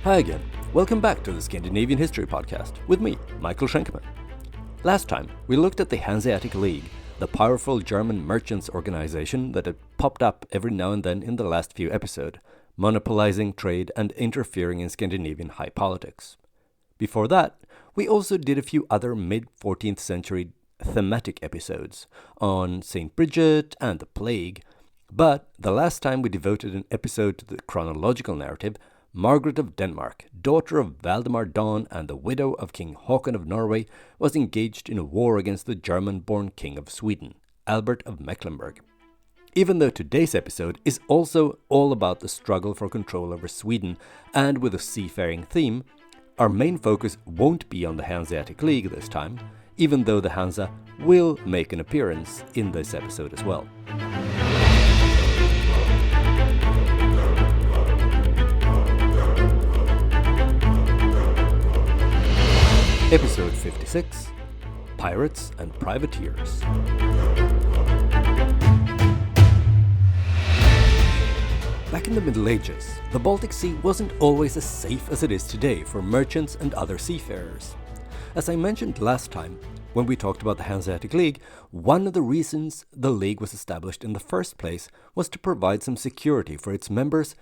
Hi again. Welcome back to the Scandinavian History Podcast with me, Michael Schenkman. Last time, we looked at the Hanseatic League, the powerful German merchants organization that had popped up every now and then in the last few episodes, monopolizing trade and interfering in Scandinavian high politics. Before that, we also did a few other mid-14th century thematic episodes on St. Bridget and the plague, but the last time we devoted an episode to the chronological narrative, Margaret of Denmark, daughter of Valdemar Don and the widow of King Håkon of Norway, was engaged in a war against the German-born King of Sweden, Albert of Mecklenburg. Even though today's episode is also all about the struggle for control over Sweden and with a seafaring theme, our main focus won't be on the Hanseatic League this time, even though the Hansa will make an appearance in this episode as well. Episode 56, Pirates and Privateers. Back in the Middle Ages, the Baltic Sea wasn't always as safe as it is today for merchants and other seafarers. As I mentioned last time, when we talked about the Hanseatic League, one of the reasons the league was established in the first place was to provide some security for its members,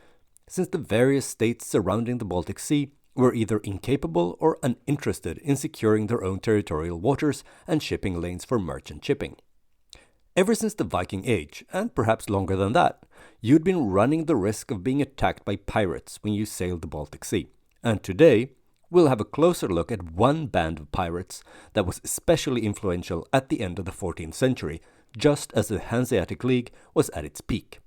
since the various states surrounding the Baltic Sea were either incapable or uninterested in securing their own territorial waters and shipping lanes for merchant shipping. Ever since the Viking Age, and perhaps longer than that, you'd been running the risk of being attacked by pirates when you sailed the Baltic Sea. And today, we'll have a closer look at one band of pirates that was especially influential at the end of the 14th century, just as the Hanseatic League was at its peak.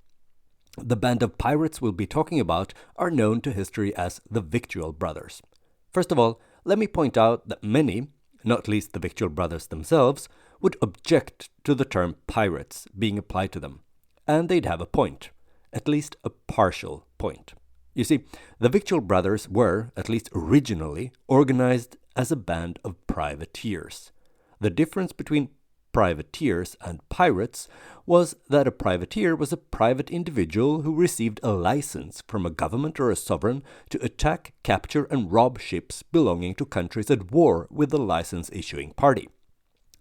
The band of pirates we'll be talking about are known to history as the Victual Brothers. First of all, let me point out that many, not least the Victual Brothers themselves, would object to the term pirates being applied to them. And they'd have a point, at least a partial point. You see, the Victual Brothers were, at least originally, organized as a band of privateers. The difference between privateers and pirates was that a privateer was a private individual who received a license from a government or a sovereign to attack, capture and rob ships belonging to countries at war with the license-issuing party.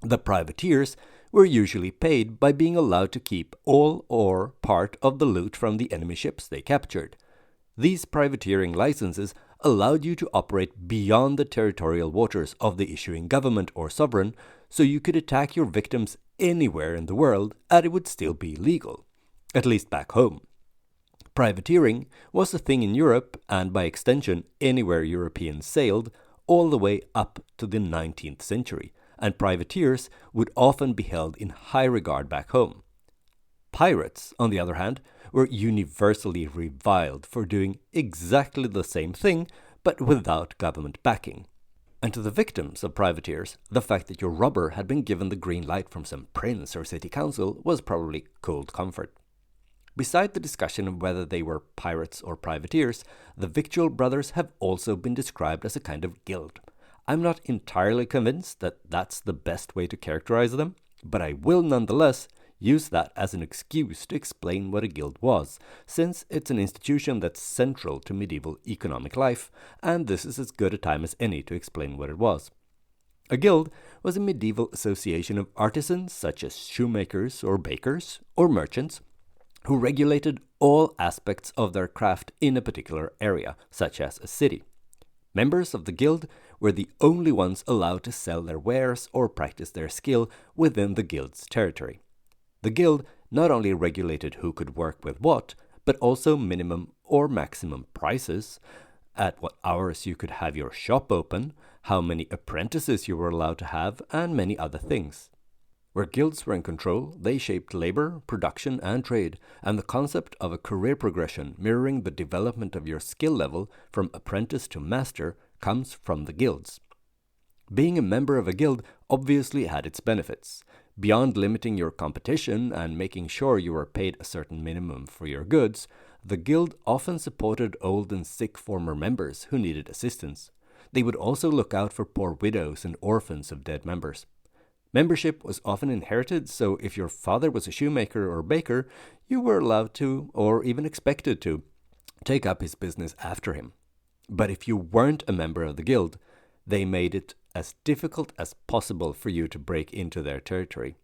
The privateers were usually paid by being allowed to keep all or part of the loot from the enemy ships they captured. These privateering licenses allowed you to operate beyond the territorial waters of the issuing government or sovereign, so you could attack your victims anywhere in the world and it would still be legal, at least back home. Privateering was a thing in Europe, and by extension anywhere Europeans sailed, all the way up to the 19th century, and privateers would often be held in high regard back home. Pirates, on the other hand, were universally reviled for doing exactly the same thing, but without government backing. And to the victims of privateers, the fact that your robber had been given the green light from some prince or city council was probably cold comfort. Beside the discussion of whether they were pirates or privateers, the Victual Brothers have also been described as a kind of guild. I'm not entirely convinced that that's the best way to characterize them, but I will nonetheless use that as an excuse to explain what a guild was, since it's an institution that's central to medieval economic life, and this is as good a time as any to explain what it was. A guild was a medieval association of artisans such as shoemakers or bakers or merchants who regulated all aspects of their craft in a particular area, such as a city. Members of the guild were the only ones allowed to sell their wares or practice their skill within the guild's territory. The guild not only regulated who could work with what, but also minimum or maximum prices, at what hours you could have your shop open, how many apprentices you were allowed to have, and many other things. Where guilds were in control, they shaped labor, production, and trade, and the concept of a career progression mirroring the development of your skill level from apprentice to master comes from the guilds. Being a member of a guild obviously had its benefits. Beyond limiting your competition and making sure you were paid a certain minimum for your goods, the guild often supported old and sick former members who needed assistance. They would also look out for poor widows and orphans of dead members. Membership was often inherited, so if your father was a shoemaker or baker, you were allowed to, or even expected to, take up his business after him. But if you weren't a member of the guild, they made it as difficult as possible for you to break into their territory.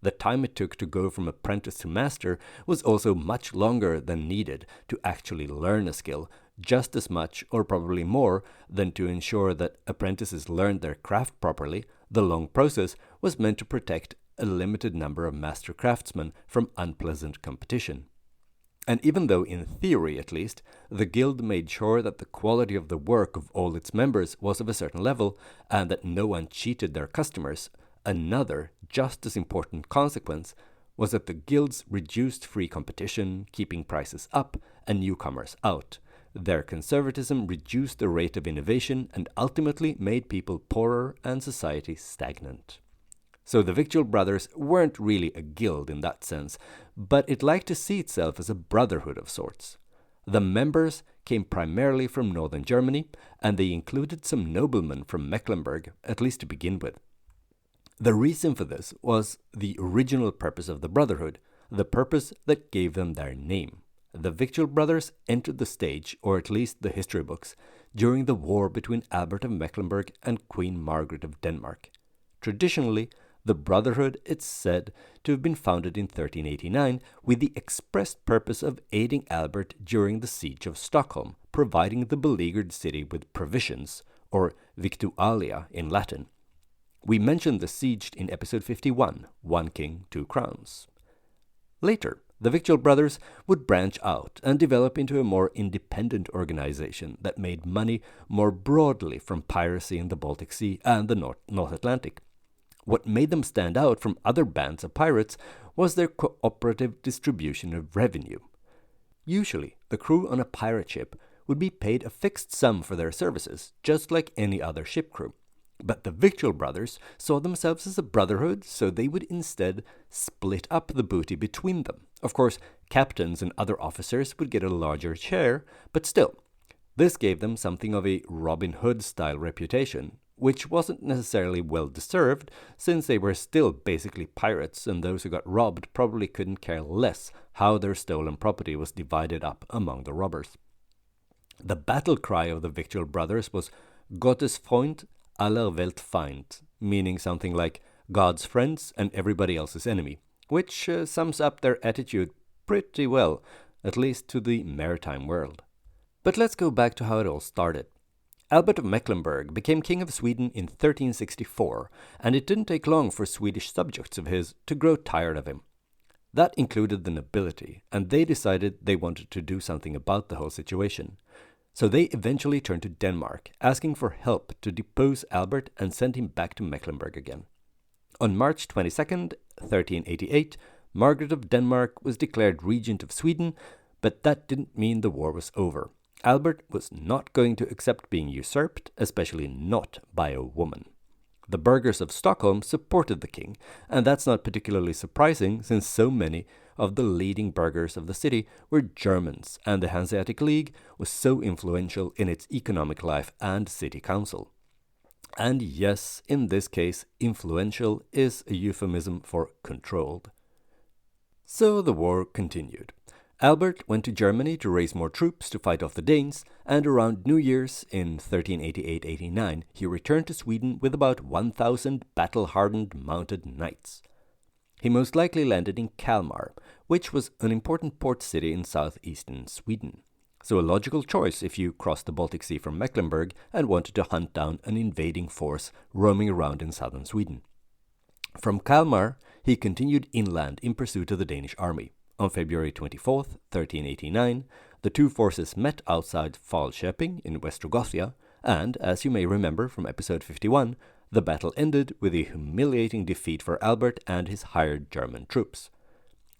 The time it took to go from apprentice to master was also much longer than needed to actually learn a skill, just as much or probably more than to ensure that apprentices learned their craft properly. The long process was meant to protect a limited number of master craftsmen from unpleasant competition. And even though, in theory at least, the guild made sure that the quality of the work of all its members was of a certain level and that no one cheated their customers, another, just as important consequence was that the guilds reduced free competition, keeping prices up and newcomers out. Their conservatism reduced the rate of innovation and ultimately made people poorer and society stagnant. So the Victual Brothers weren't really a guild in that sense, but it liked to see itself as a brotherhood of sorts. The members came primarily from northern Germany, and they included some noblemen from Mecklenburg, at least to begin with. The reason for this was the original purpose of the brotherhood, the purpose that gave them their name. The Victual Brothers entered the stage, or at least the history books, during the war between Albert of Mecklenburg and Queen Margaret of Denmark. Traditionally, the brotherhood is said to have been founded in 1389 with the expressed purpose of aiding Albert during the siege of Stockholm, providing the beleaguered city with provisions, or victualia in Latin. We mentioned the siege in episode 51, One King, Two Crowns. Later, the Victual Brothers would branch out and develop into a more independent organization that made money more broadly from piracy in the Baltic Sea and the North Atlantic. What made them stand out from other bands of pirates was their cooperative distribution of revenue. Usually, the crew on a pirate ship would be paid a fixed sum for their services, just like any other ship crew. But the Victual Brothers saw themselves as a brotherhood, so they would instead split up the booty between them. Of course, captains and other officers would get a larger share, but still, this gave them something of a Robin Hood-style reputation, which wasn't necessarily well-deserved, since they were still basically pirates, and those who got robbed probably couldn't care less how their stolen property was divided up among the robbers. The battle cry of the Victual Brothers was Gottes Freund, aller Welt Feind, meaning something like God's friends and everybody else's enemy, which sums up their attitude pretty well, at least to the maritime world. But let's go back to how it all started. Albert of Mecklenburg became king of Sweden in 1364, and it didn't take long for Swedish subjects of his to grow tired of him. That included the nobility, and they decided they wanted to do something about the whole situation. So they eventually turned to Denmark, asking for help to depose Albert and send him back to Mecklenburg again. On March 22nd, 1388, Margaret of Denmark was declared regent of Sweden, but that didn't mean the war was over. Albert was not going to accept being usurped, especially not by a woman. The burghers of Stockholm supported the king, and that's not particularly surprising since so many of the leading burghers of the city were Germans, and the Hanseatic League was so influential in its economic life and city council. And yes, in this case, influential is a euphemism for controlled. So the war continued. Albert went to Germany to raise more troops to fight off the Danes, and around New Year's in 1388-89 he returned to Sweden with about 1,000 battle-hardened mounted knights. He most likely landed in Kalmar, which was an important port city in southeastern Sweden. So a logical choice if you crossed the Baltic Sea from Mecklenburg and wanted to hunt down an invading force roaming around in southern Sweden. From Kalmar, he continued inland in pursuit of the Danish army. On February 24th, 1389, the two forces met outside Falköping in West Rogothia, and, as you may remember from episode 51, the battle ended with a humiliating defeat for Albert and his hired German troops.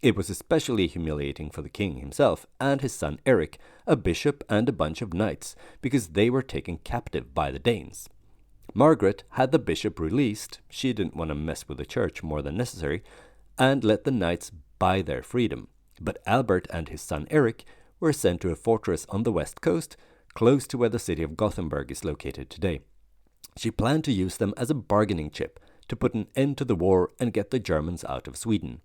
It was especially humiliating for the king himself and his son Eric, a bishop and a bunch of knights, because they were taken captive by the Danes. Margaret had the bishop released, she didn't want to mess with the church more than necessary, and let the knights buy their freedom, but Albert and his son Eric were sent to a fortress on the west coast, close to where the city of Gothenburg is located today. She planned to use them as a bargaining chip to put an end to the war and get the Germans out of Sweden.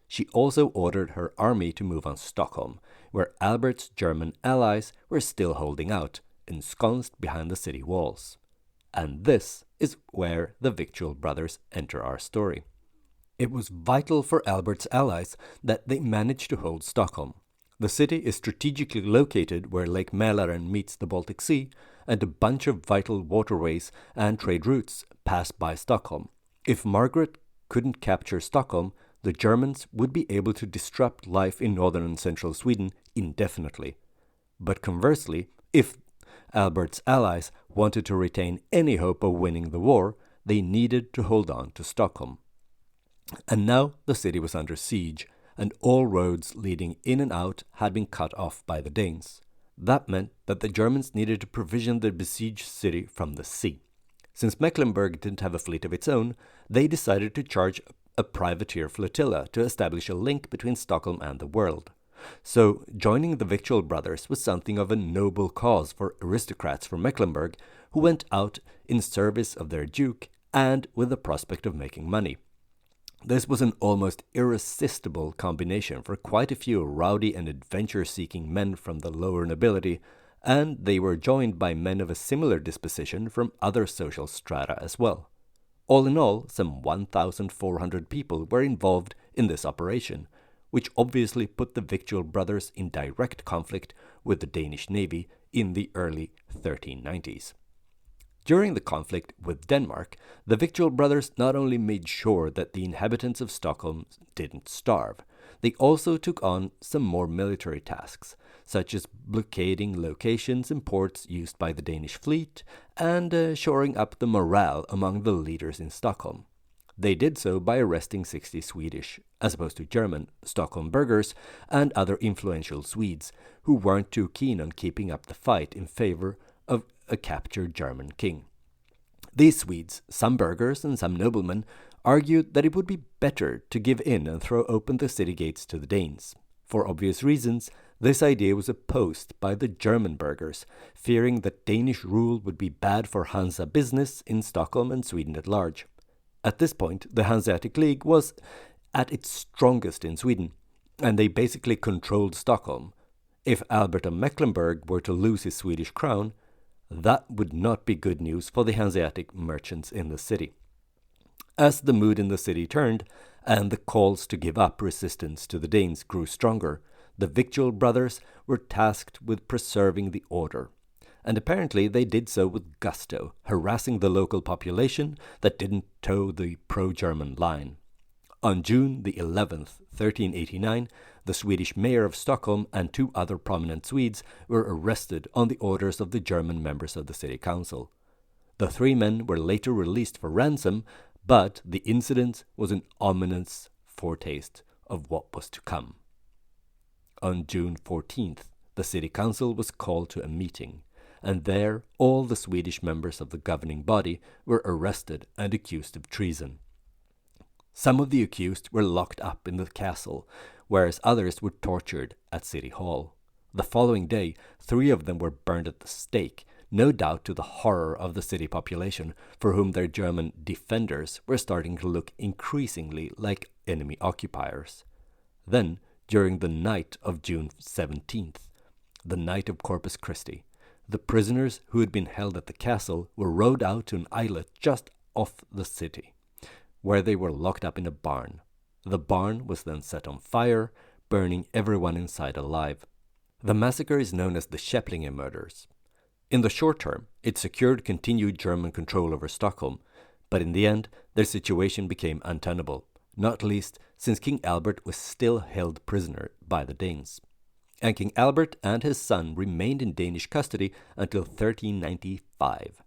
She also ordered her army to move on Stockholm, where Albert's German allies were still holding out, ensconced behind the city walls. And this is where the Victual Brothers enter our story. It was vital for Albert's allies that they managed to hold Stockholm. The city is strategically located where Lake Mälaren meets the Baltic Sea, and a bunch of vital waterways and trade routes pass by Stockholm. If Margaret couldn't capture Stockholm, the Germans would be able to disrupt life in northern and central Sweden indefinitely. But conversely, if Albert's allies wanted to retain any hope of winning the war, they needed to hold on to Stockholm. And now the city was under siege, and all roads leading in and out had been cut off by the Danes. That meant that the Germans needed to provision the besieged city from the sea. Since Mecklenburg didn't have a fleet of its own, they decided to charge a privateer flotilla to establish a link between Stockholm and the world. So joining the Victual Brothers was something of a noble cause for aristocrats from Mecklenburg who went out in service of their duke and with the prospect of making money. This was an almost irresistible combination for quite a few rowdy and adventure-seeking men from the lower nobility, and they were joined by men of a similar disposition from other social strata as well. All in all, some 1,400 people were involved in this operation, which obviously put the Victual Brothers in direct conflict with the Danish Navy in the early 1390s. During the conflict with Denmark, the Victual Brothers not only made sure that the inhabitants of Stockholm didn't starve, they also took on some more military tasks, such as blockading locations and ports used by the Danish fleet and shoring up the morale among the leaders in Stockholm. They did so by arresting 60 Swedish, as opposed to German, Stockholm burghers and other influential Swedes who weren't too keen on keeping up the fight in favor of a captured German king. These Swedes, some burghers and some noblemen, argued that it would be better to give in and throw open the city gates to the Danes. For obvious reasons, this idea was opposed by the German burghers, fearing that Danish rule would be bad for Hansa business in Stockholm and Sweden at large. At this point, the Hanseatic League was at its strongest in Sweden, and they basically controlled Stockholm. If Albert of Mecklenburg were to lose his Swedish crown, that would not be good news for the Hanseatic merchants in the city. As the mood in the city turned, and the calls to give up resistance to the Danes grew stronger, the Victual Brothers were tasked with preserving the order. And apparently they did so with gusto, harassing the local population that didn't toe the pro-German line. On June the 11th, 1389, the Swedish mayor of Stockholm and 2 other prominent Swedes were arrested on the orders of the German members of the city council. The 3 men were later released for ransom, but the incident was an ominous foretaste of what was to come. On June 14th, the city council was called to a meeting, and there all the Swedish members of the governing body were arrested and accused of treason. Some of the accused were locked up in the castle, whereas others were tortured at City Hall. The following day, 3 of them were burned at the stake, no doubt to the horror of the city population, for whom their German defenders were starting to look increasingly like enemy occupiers. Then, during the night of June 17th, the night of Corpus Christi, the prisoners who had been held at the castle were rowed out to an islet just off the city, where they were locked up in a barn. The barn was then set on fire, burning everyone inside alive. The massacre is known as the Schäpplinge murders. In the short term, it secured continued German control over Stockholm, but in the end, their situation became untenable, not least since King Albert was still held prisoner by the Danes. And King Albert and his son remained in Danish custody until 1395.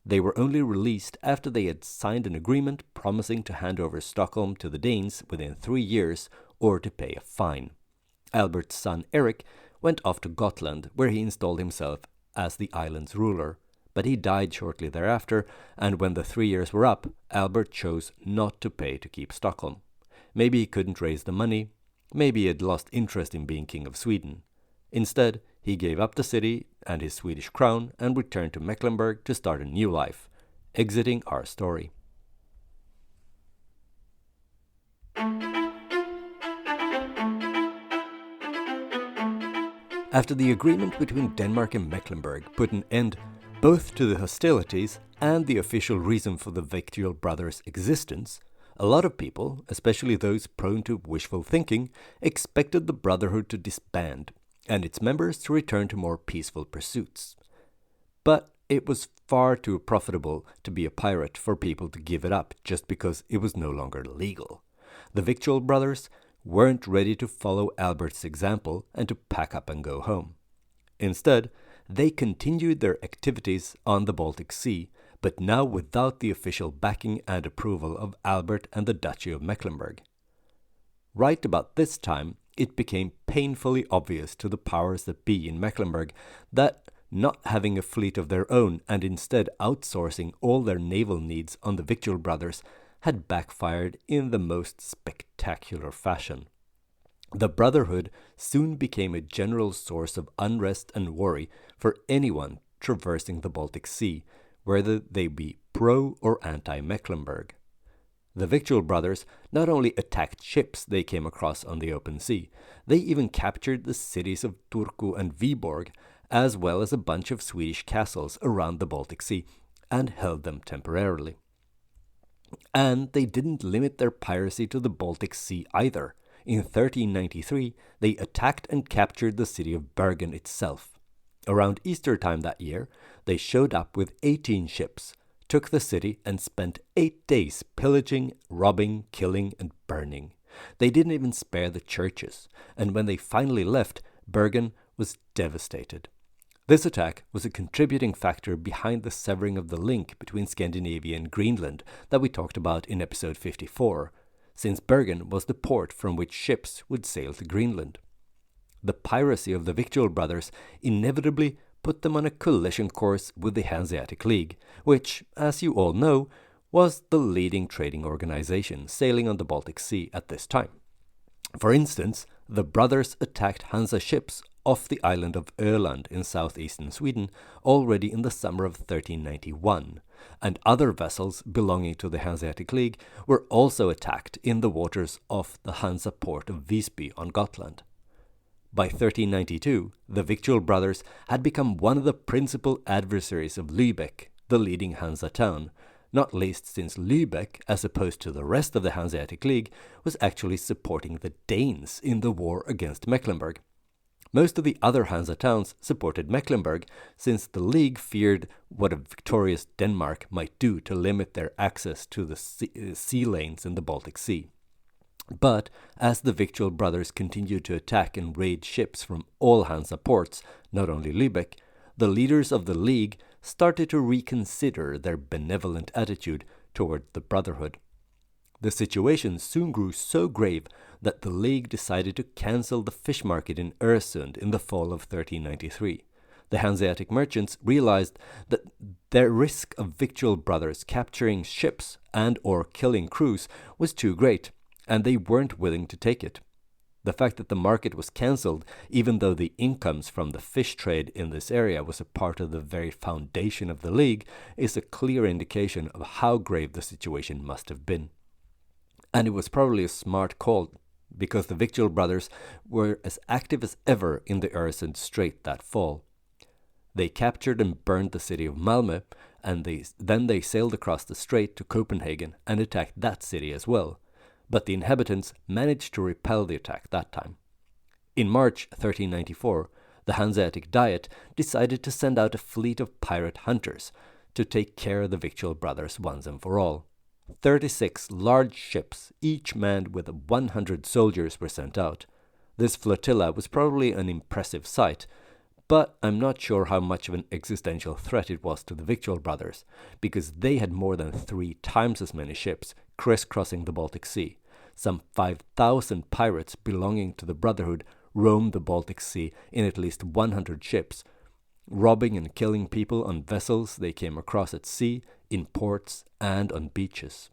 They were only released after they had signed an agreement promising to hand over Stockholm to the Danes within 3 years or to pay a fine. Albert's son Eric went off to Gotland, where he installed himself as the island's ruler, but he died shortly thereafter, and when the 3 years were up, Albert chose not to pay to keep Stockholm. Maybe he couldn't raise the money, maybe he had lost interest in being king of Sweden. Instead, he gave up the city and his Swedish crown and returned to Mecklenburg to start a new life, exiting our story. After the agreement between Denmark and Mecklenburg put an end both to the hostilities and the official reason for the Victual Brothers' existence, a lot of people, especially those prone to wishful thinking, expected the Brotherhood to disband and its members to return to more peaceful pursuits. But it was far too profitable to be a pirate for people to give it up just because it was no longer legal. The Victual Brothers weren't ready to follow Albert's example and to pack up and go home. Instead, they continued their activities on the Baltic Sea, but now without the official backing and approval of Albert and the Duchy of Mecklenburg. Right about this time, it became painfully obvious to the powers that be in Mecklenburg that not having a fleet of their own and instead outsourcing all their naval needs on the Victual Brothers had backfired in the most spectacular fashion. The Brotherhood soon became a general source of unrest and worry for anyone traversing the Baltic Sea, whether they be pro or anti-Mecklenburg. The Victual Brothers not only attacked ships they came across on the open sea, they even captured the cities of Turku and Viborg, as well as a bunch of Swedish castles around the Baltic Sea, and held them temporarily. And they didn't limit their piracy to the Baltic Sea either. In 1393, they attacked and captured the city of Bergen itself. Around Easter time that year, they showed up with 18 ships, took the city and spent 8 days pillaging, robbing, killing and burning. They didn't even spare the churches, and when they finally left, Bergen was devastated. This attack was a contributing factor behind the severing of the link between Scandinavia and Greenland that we talked about in episode 54, since Bergen was the port from which ships would sail to Greenland. The piracy of the Victual Brothers inevitably put them on a collision course with the Hanseatic League, which, as you all know, was the leading trading organization sailing on the Baltic Sea at this time. For instance, the brothers attacked Hansa ships off the island of Öland in southeastern Sweden already in the summer of 1391, and other vessels belonging to the Hanseatic League were also attacked in the waters off the Hansa port of Visby on Gotland. By 1392, the Victual Brothers had become one of the principal adversaries of Lübeck, the leading Hansa town, not least since Lübeck, as opposed to the rest of the Hanseatic League, was actually supporting the Danes in the war against Mecklenburg. Most of the other Hansa towns supported Mecklenburg, since the League feared what a victorious Denmark might do to limit their access to the sea lanes in the Baltic Sea. But as the Victual Brothers continued to attack and raid ships from all Hansa ports, not only Lübeck, the leaders of the League started to reconsider their benevolent attitude toward the Brotherhood. The situation soon grew so grave that the League decided to cancel the fish market in Öresund in the fall of 1393. The Hanseatic merchants realized that their risk of Victual Brothers capturing ships and or killing crews was too great, and they weren't willing to take it. The fact that the market was cancelled, even though the incomes from the fish trade in this area was a part of the very foundation of the League, is a clear indication of how grave the situation must have been. And it was probably a smart call, because the Victual Brothers were as active as ever in the Öresund Strait that fall. They captured and burned the city of Malmö, and then they sailed across the strait to Copenhagen and attacked that city as well. But the inhabitants managed to repel the attack that time. In March 1394, the Hanseatic Diet decided to send out a fleet of pirate hunters to take care of the Victual Brothers once and for all. 36 large ships, each manned with 100 soldiers, were sent out. This flotilla was probably an impressive sight, but I'm not sure how much of an existential threat it was to the Victual Brothers, because they had more than 3 times as many ships crisscrossing the Baltic Sea. Some 5,000 pirates belonging to the Brotherhood roamed the Baltic Sea in at least 100 ships, robbing and killing people on vessels they came across at sea, in ports, and on beaches.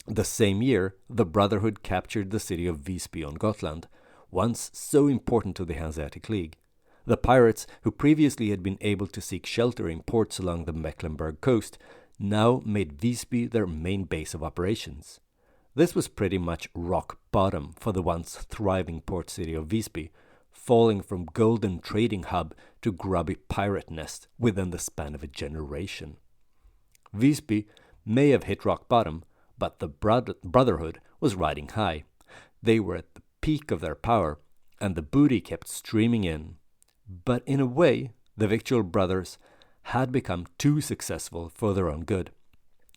The same year, the Brotherhood captured the city of Visby on Gotland, once so important to the Hanseatic League. The pirates, who previously had been able to seek shelter in ports along the Mecklenburg coast, now made Visby their main base of operations. This was pretty much rock bottom for the once thriving port city of Visby. falling from golden trading hub to grubby pirate nest within the span of a generation. Visby may have hit rock bottom, but the Brotherhood was riding high. They were at the peak of their power, and the booty kept streaming in. But in a way, the Victual Brothers had become too successful for their own good.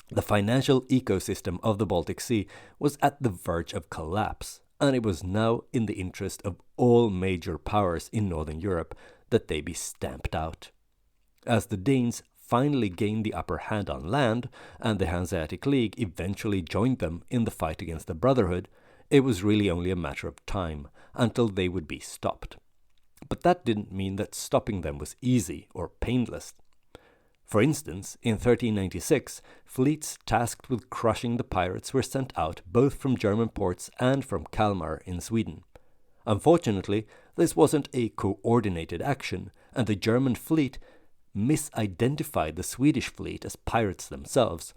The financial ecosystem of the Baltic Sea was at the verge of collapse, and it was now in the interest of all major powers in Northern Europe that they be stamped out. As the Danes finally gained the upper hand on land, and the Hanseatic League eventually joined them in the fight against the Brotherhood, it was really only a matter of time until they would be stopped. But that didn't mean that stopping them was easy or painless. For instance, in 1396, fleets tasked with crushing the pirates were sent out both from German ports and from Kalmar in Sweden. Unfortunately, this wasn't a coordinated action, and the German fleet misidentified the Swedish fleet as pirates themselves.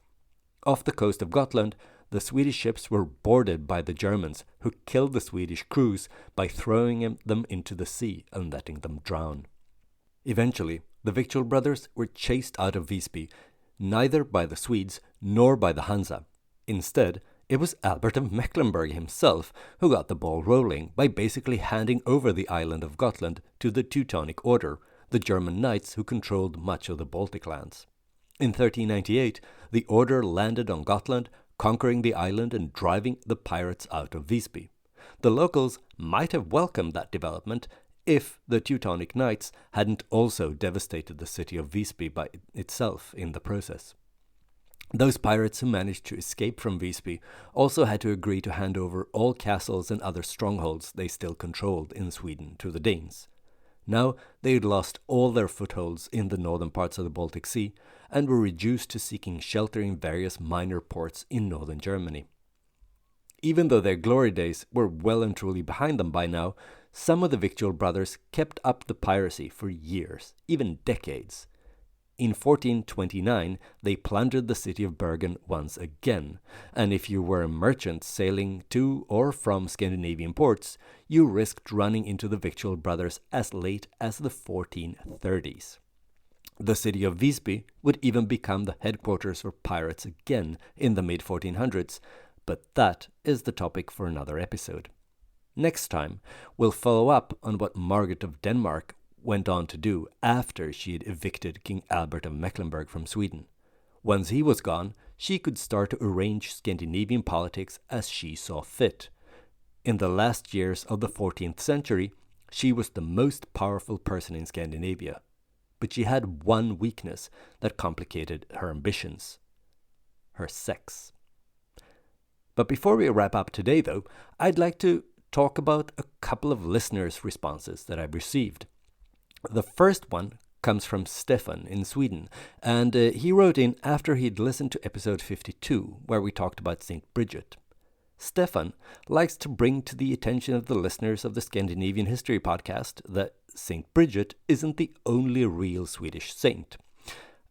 Off the coast of Gotland, the Swedish ships were boarded by the Germans, who killed the Swedish crews by throwing them into the sea and letting them drown. Eventually, the Victual Brothers were chased out of Visby, neither by the Swedes nor by the Hansa. Instead, it was Albert of Mecklenburg himself who got the ball rolling by basically handing over the island of Gotland to the Teutonic Order, the German knights who controlled much of the Baltic lands. In 1398, the order landed on Gotland, conquering the island and driving the pirates out of Visby. The locals might have welcomed that development if the Teutonic Knights hadn't also devastated the city of Visby by itself in the process. Those pirates who managed to escape from Visby also had to agree to hand over all castles and other strongholds they still controlled in Sweden to the Danes. Now they had lost all their footholds in the northern parts of the Baltic Sea and were reduced to seeking shelter in various minor ports in northern Germany. Even though their glory days were well and truly behind them by now, some of the Victual Brothers kept up the piracy for years, even decades. In 1429, they plundered the city of Bergen once again, and if you were a merchant sailing to or from Scandinavian ports, you risked running into the Victual Brothers as late as the 1430s. The city of Visby would even become the headquarters for pirates again in the mid-1400s, but that is the topic for another episode. Next time, we'll follow up on what Margaret of Denmark went on to do after she had evicted King Albert of Mecklenburg from Sweden. Once he was gone, she could start to arrange Scandinavian politics as she saw fit. In the last years of the 14th century, she was the most powerful person in Scandinavia. But she had one weakness that complicated her ambitions: her sex. But before we wrap up today, though, I'd like to talk about a couple of listeners' responses that I've received. The first one comes from Stefan in Sweden, and he wrote in after he'd listened to episode 52, where we talked about St. Bridget. Stefan likes to bring to the attention of the listeners of the Scandinavian History podcast that St. Bridget isn't the only real Swedish saint.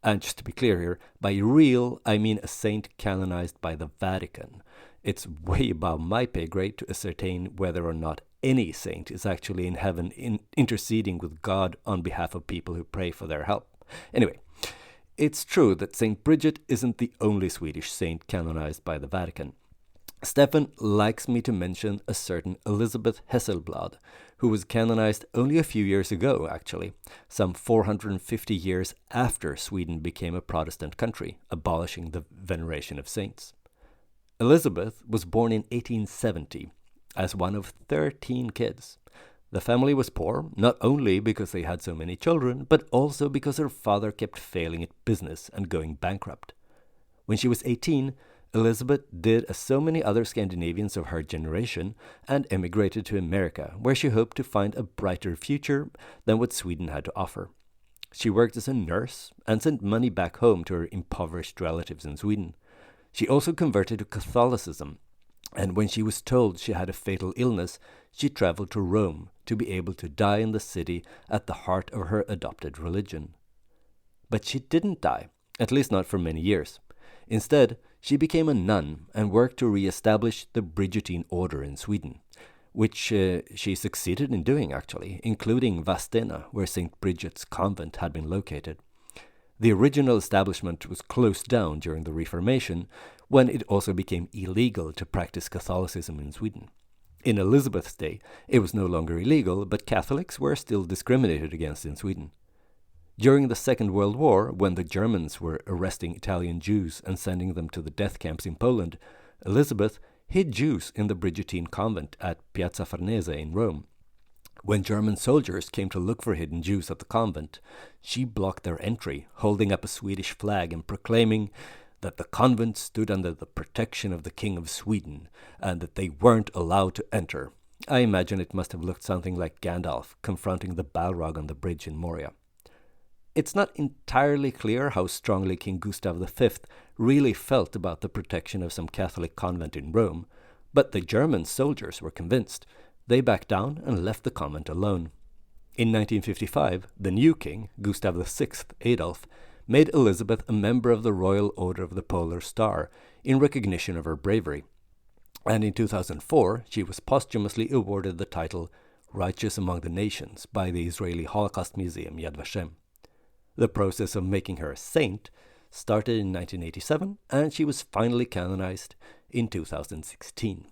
And just to be clear here, by real, I mean a saint canonized by the Vatican. It's way above my pay grade to ascertain whether or not any saint is actually in heaven interceding with God on behalf of people who pray for their help. Anyway, it's true that St. Bridget isn't the only Swedish saint canonized by the Vatican. Stefan likes me to mention a certain Elizabeth Hesselblad, who was canonized only a few years ago, actually, some 450 years after Sweden became a Protestant country, abolishing the veneration of saints. Elizabeth was born in 1870 as one of 13 kids. The family was poor, not only because they had so many children, but also because her father kept failing at business and going bankrupt. When she was 18, Elizabeth did as so many other Scandinavians of her generation and emigrated to America, where she hoped to find a brighter future than what Sweden had to offer. She worked as a nurse and sent money back home to her impoverished relatives in Sweden. She also converted to Catholicism, and when she was told she had a fatal illness, she traveled to Rome to be able to die in the city at the heart of her adopted religion. But she didn't die, at least not for many years. Instead, she became a nun and worked to re-establish the Brigittine order in Sweden, which she succeeded in doing actually, including Vadstena, where St. Bridget's convent had been located. The original establishment was closed down during the Reformation, when it also became illegal to practice Catholicism in Sweden. In Elizabeth's day, it was no longer illegal, but Catholics were still discriminated against in Sweden. During the Second World War, when the Germans were arresting Italian Jews and sending them to the death camps in Poland, Elizabeth hid Jews in the Brigittine convent at Piazza Farnese in Rome. When German soldiers came to look for hidden Jews at the convent, she blocked their entry, holding up a Swedish flag and proclaiming that the convent stood under the protection of the King of Sweden and that they weren't allowed to enter. I imagine it must have looked something like Gandalf confronting the Balrog on the bridge in Moria. It's not entirely clear how strongly King Gustav V really felt about the protection of some Catholic convent in Rome, but the German soldiers were convinced. They backed down and left the convent alone. In 1955, the new king, Gustav VI Adolf, made Elizabeth a member of the Royal Order of the Polar Star in recognition of her bravery. And in 2004, she was posthumously awarded the title Righteous Among the Nations by the Israeli Holocaust Museum Yad Vashem. The process of making her a saint started in 1987, and she was finally canonized in 2016.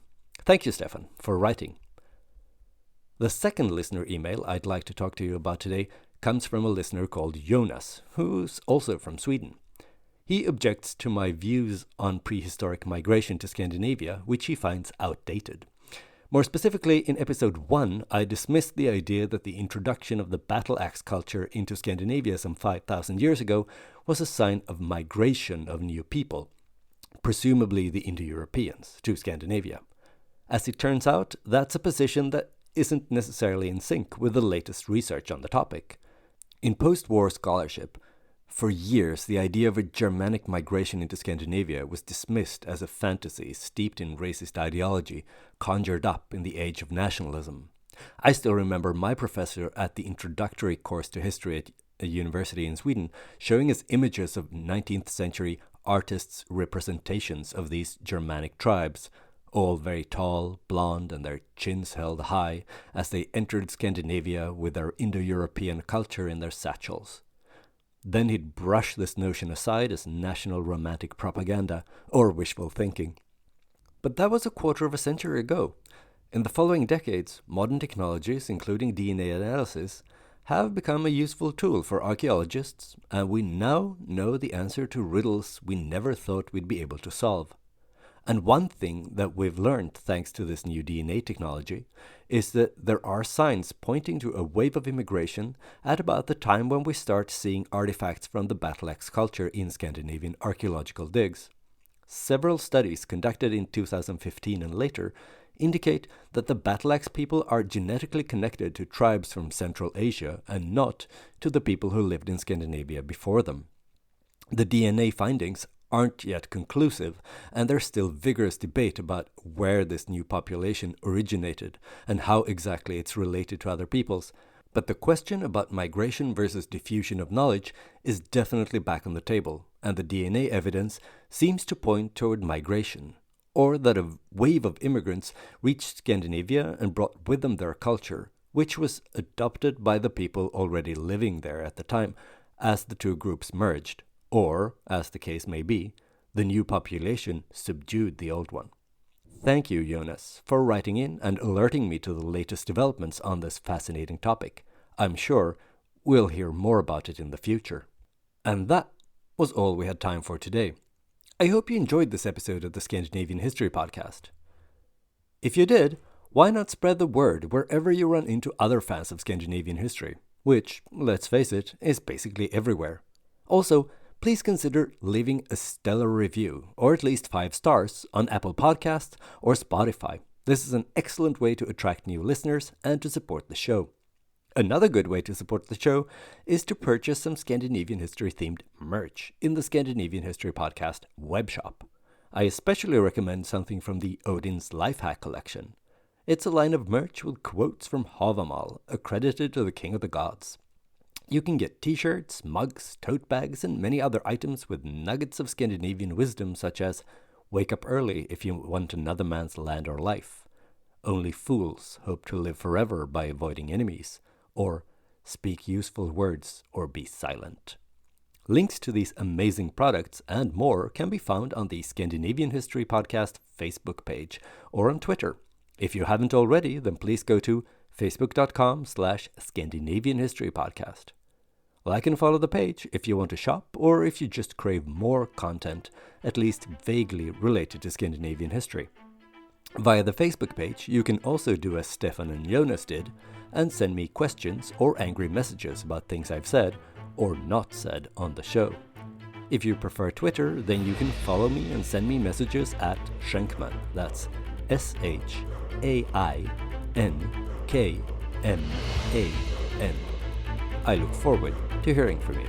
Thank you, Stefan, for writing. The second listener email I'd like to talk to you about today comes from a listener called Jonas, who's also from Sweden. He objects to my views on prehistoric migration to Scandinavia, which he finds outdated. More specifically, in episode 1, I dismissed the idea that the introduction of the battle axe culture into Scandinavia some 5,000 years ago was a sign of migration of new people, presumably the Indo-Europeans, to Scandinavia. As it turns out, that's a position that isn't necessarily in sync with the latest research on the topic. In post-war scholarship, for years the idea of a Germanic migration into Scandinavia was dismissed as a fantasy steeped in racist ideology conjured up in the age of nationalism. I still remember my professor at the introductory course to history at a university in Sweden showing us images of 19th century artists' representations of these Germanic tribes, all very tall, blonde, and their chins held high as they entered Scandinavia with their Indo-European culture in their satchels. Then he'd brush this notion aside as national romantic propaganda or wishful thinking. But that was a quarter of a century ago. In the following decades, modern technologies, including DNA analysis, have become a useful tool for archaeologists, and we now know the answer to riddles we never thought we'd be able to solve. And one thing that we've learned thanks to this new DNA technology is that there are signs pointing to a wave of immigration at about the time when we start seeing artifacts from the battle axe culture in Scandinavian archaeological digs. Several studies conducted in 2015 and later indicate that the battle axe people are genetically connected to tribes from Central Asia and not to the people who lived in Scandinavia before them. The DNA findings aren't yet conclusive, and there's still vigorous debate about where this new population originated and how exactly it's related to other peoples. But the question about migration versus diffusion of knowledge is definitely back on the table, and the DNA evidence seems to point toward migration, or that a wave of immigrants reached Scandinavia and brought with them their culture, which was adopted by the people already living there at the time as the two groups merged. Or, as the case may be, the new population subdued the old one. Thank you, Jonas, for writing in and alerting me to the latest developments on this fascinating topic. I'm sure we'll hear more about it in the future. And that was all we had time for today. I hope you enjoyed this episode of the Scandinavian History Podcast. If you did, why not spread the word wherever you run into other fans of Scandinavian history, which, let's face it, is basically everywhere. Also, please consider leaving a stellar review, or at least 5 stars, on Apple Podcasts or Spotify. This is an excellent way to attract new listeners and to support the show. Another good way to support the show is to purchase some Scandinavian history-themed merch in the Scandinavian History Podcast webshop. I especially recommend something from the Odin's Lifehack collection. It's a line of merch with quotes from Havamal, accredited to the King of the Gods. You can get t-shirts, mugs, tote bags, and many other items with nuggets of Scandinavian wisdom such as wake up early if you want another man's land or life, only fools hope to live forever by avoiding enemies, or speak useful words or be silent. Links to these amazing products and more can be found on the Scandinavian History Podcast Facebook page or on Twitter. If you haven't already, then please go to facebook.com/Scandinavian History Podcast. Like and follow the page if you want to shop or if you just crave more content, at least vaguely related to Scandinavian history. Via the Facebook page, you can also do as Stefan and Jonas did and send me questions or angry messages about things I've said or not said on the show. If you prefer Twitter, then you can follow me and send me messages at Schenkman. That's SHAINKMAN. I look forward to hearing from you.